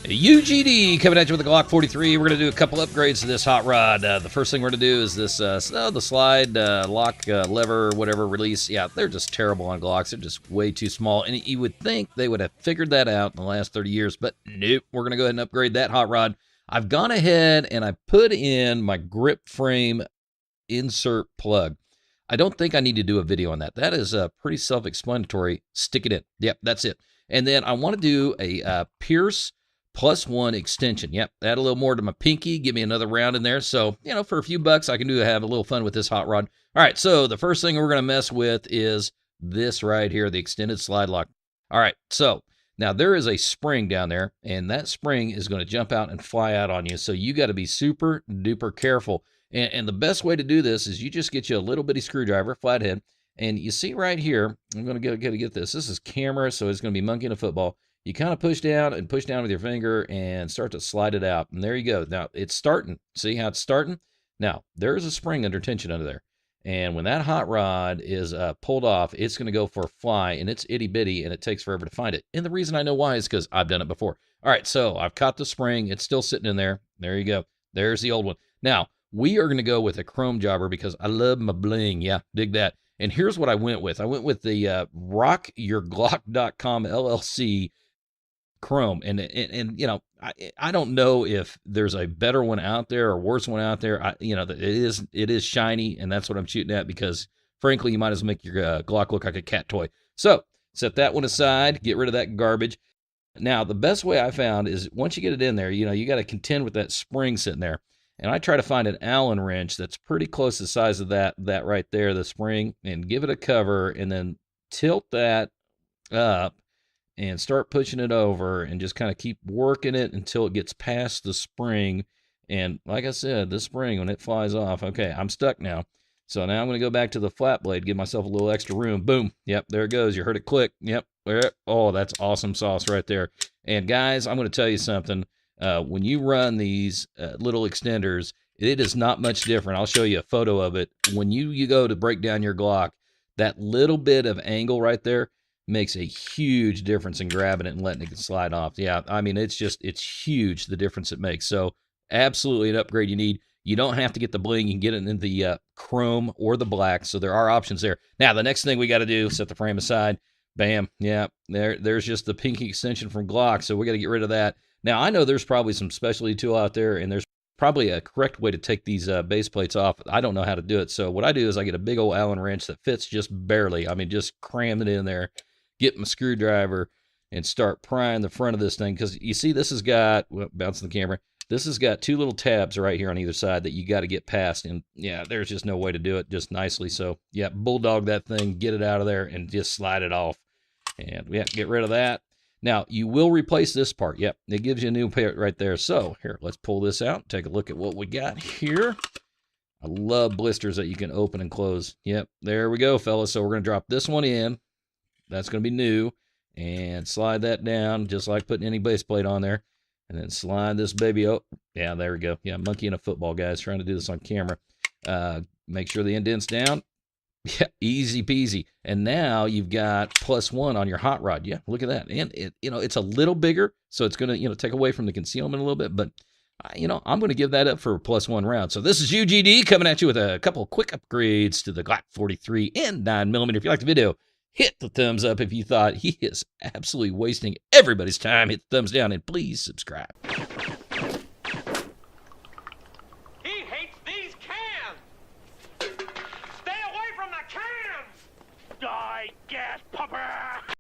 UGD coming at you with the Glock 43. We're going to do a couple upgrades to this hot rod. The first thing we're going to do is this, the slide, lock, lever, whatever, release. Yeah, they're just terrible on Glocks. They're just way too small. And you would think they would have figured that out in the last 30 years, but nope. We're going to go ahead and upgrade that hot rod. I've gone ahead and I put in my grip frame insert plug. I don't think I need to do a video on that. That is pretty self-explanatory. Stick it in. Yep, that's it. And then I want to do a Pearce +1 extension. Yep, add a little more to my pinky, give me another round in there. So, you know, for a few bucks, I can have a little fun with this hot rod. All right, so the first thing we're going to mess with is this right here, the extended slide lock. All right, so now there is a spring down there, and that spring is going to jump out and fly out on you. So you got to be super duper careful. And the best way to do this is you just get you a little bitty screwdriver, flathead, and you see right here, I'm going to get this. This is camera, so it's going to be monkey in a football. You kind of push down with your finger and start to slide it out. And there you go. Now, it's starting. See how it's starting? Now, there's a spring under tension under there. And when that hot rod is pulled off, it's going to go for a fly, and it's itty-bitty, and it takes forever to find it. And the reason I know why is because I've done it before. All right, so I've caught the spring. It's still sitting in there. There you go. There's the old one. Now, we are going to go with a chrome jobber because I love my bling. Yeah, dig that. And here's what I went with. I went with the rockyourglock.com LLC chrome, and you know, I don't know if there's a better one out there or worse one out there. You know, it is shiny, and that's what I'm shooting at because frankly, you might as well make your Glock look like a cat toy. So set that one aside, get rid of that garbage. Now, the best way I found is once you get it in there, you know, you got to contend with that spring sitting there. And I try to find an Allen wrench that's pretty close to the size of that right there, the spring, and give it a cover, and then tilt that up and start pushing it over and just kind of keep working it until it gets past the spring. And like I said, the spring, when it flies off, okay, I'm stuck now. So now I'm going to go back to the flat blade, give myself a little extra room. Boom. Yep, there it goes. You heard it click. Yep. Oh, that's awesome sauce right there. And guys, I'm going to tell you something. When you run these little extenders, it is not much different. I'll show you a photo of it. When you go to break down your Glock, that little bit of angle right there makes a huge difference in grabbing it and letting it slide off. Yeah, I mean, it's huge, the difference it makes. So absolutely an upgrade you need. You don't have to get the bling. You can get it in the chrome or the black. So there are options there. Now, the next thing we got to do, set the frame aside. Bam. Yeah, there's just the pinky extension from Glock. So we got to get rid of that. Now, I know there's probably some specialty tool out there, and there's probably a correct way to take these base plates off. I don't know how to do it. So what I do is I get a big old Allen wrench that fits just barely. I mean, just cram it in there, get my screwdriver, and start prying the front of this thing. Because you see, this has got, well, bouncing the camera, this has got two little tabs right here on either side that you got to get past. And yeah, there's just no way to do it just nicely. So yeah, bulldog that thing, get it out of there, and just slide it off. And yeah, get rid of that. Now, you will replace this part. Yep, it gives you a new part right there. So, here, let's pull this out. Take a look at what we got here. I love blisters that you can open and close. Yep, there we go, fellas. So, we're going to drop this one in. That's going to be new. And slide that down, just like putting any base plate on there. And then slide this baby up. Yeah, there we go. Yeah, monkey in a football, guys. Trying to do this on camera. Make sure the indent's down. Yeah, easy peasy. And now you've got +1 on your hot rod. Yeah, look at that. And it's a little bigger, so it's going to, take away from the concealment a little bit. But, I'm going to give that up for a +1 round. So this is UGD coming at you with a couple of quick upgrades to the Glock 43 and 9mm. If you liked the video, hit the thumbs up. If you thought he is absolutely wasting everybody's time, hit the thumbs down, and please subscribe. Die, gas popper!